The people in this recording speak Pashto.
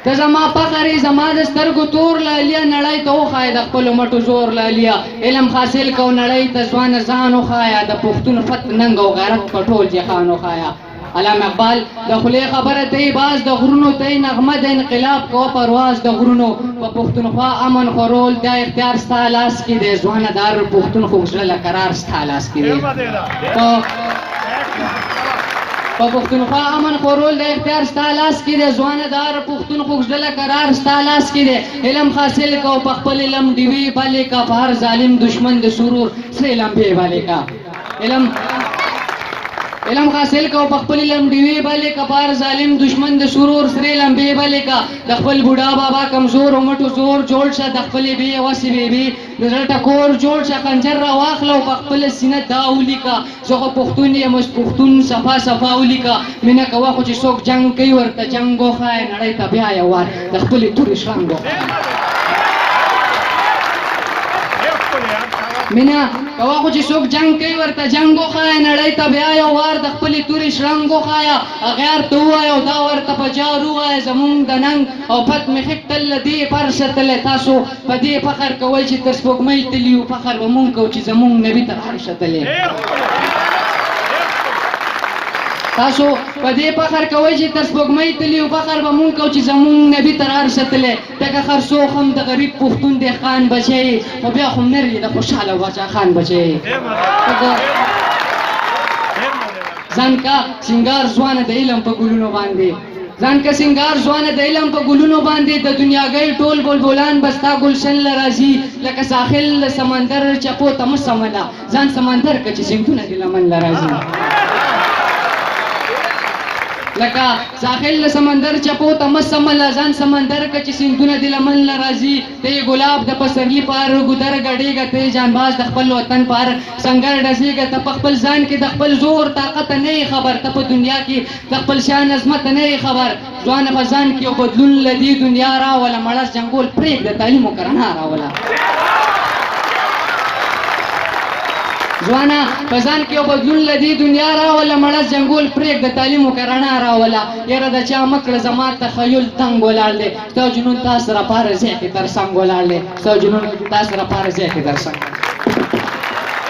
ته زما فخر یې زما د سترګو تور لالیا نړۍ ته وښایه د خپلو مټو زور لالیا علم حاصل کو نړۍ ته ځوانه ځان وښایه د پښتون فت ننګ او غیرت په ټول جهان وښایه علامه اقبال د خولې خبره ته یې باز د غرونو ته یې نغمه د انقلاب کوه پرواز د غرونو په پښتونخوا امن خورول دا اختیار ستا لاس کې دی ځوانه د هر پښتون خو زړه قرار ستا لاس کې دی په پښتونخوا امن خورول د اختیار ستا لاس کې دی ځوانه د هر پښتون خو زړه قرار ستا لاس کې دی علم حاصل کو په خپل علم ډیوې بلې کا په هر ظالم دشمن د سرور سره لمبې بلې کا علم حاصل کو په خپل علم ډیوې بلې کا په هر ظالم دشمن د سرور سره لمبې بلې کا د خپل بوډا بابا کمزور او مټو زور جوړ شه د خپلې بې وسې بېبې د زړه ټکور جوړ شه خنجر را واخله او په خپله سینه دا ولیکه زه خو پښتون یم اوس پښتون صفا صفا ولیکه مینه کوه خو چې څوک جنګ کوي ورته جنګ وښایه نړۍ ته بیا یو وار د خپلې تورې شرنګ وښایه مینا کوه خو چې څوک جنګ کوي ورته جنګ وښایه نړۍ ته بیا یو وار د خپلې تورې شرنګ وښایه غیر ته ووایه او دا ورته په جار ووایه زمونږ د ننګ او پت مې خېټ تل له دې فرشه تللی تاسو په دې فخر کوئ چې تر سپوږمۍ تلي یو فخر به مونږ کوو چې زمونږ نبي تر عرشه تللی تاسو په دې فخر کوئ چې تر سپوږمۍ تلي یو فخر به مونږ کوو چې زمونږ نبي تر عرشه تللی ځکه خرڅوخ هم د غریب پښتون دی خان بچی خو بیا خو نر یې د خوشحاله باچا خان بچی ځان کا سنگار ځوانه د علم په ګلونو باندې ځان کا سنگار ځوانه د علم په ګلونو باندې د دنیاګۍ ټول بلبلان بستا گلشن له راځي لکه ساحل له سمندر چپو ته مه سمله ځان سمندر که چې سیندونه دې لمن له راځي لکه ساحل له سمندر چپو ته مه سمله ځان سمندر که چې سیندونه دې لمن له راځي ته یې ګلاب د پسرلي پار ګودر ګډېږه ته یې جانباز د خپل وطن پار سنګر ډزېږه ته په خپل ځان کې د خپل زور طاقت نه یې خبر ته په دنیا کې د خپل شان عظمت نه یې خبر ځوانه په ځان کې یو بدلون له دې دنیا راوله مړه جنګول پرېږده تعلیم و کرنا راوله ځوانه په ځان کې یو بدلون له دې دنیا راوله مړه جنګول پرېږده تعلیم و کرنا راوله یاره د چا مه کړه زما تخیل تنګ ولاړ دی ستا جنون تا سره پاره ځای کې تر څنګ ولاړ دی ستا جنون تا سره پاره ځای کې تر څنګ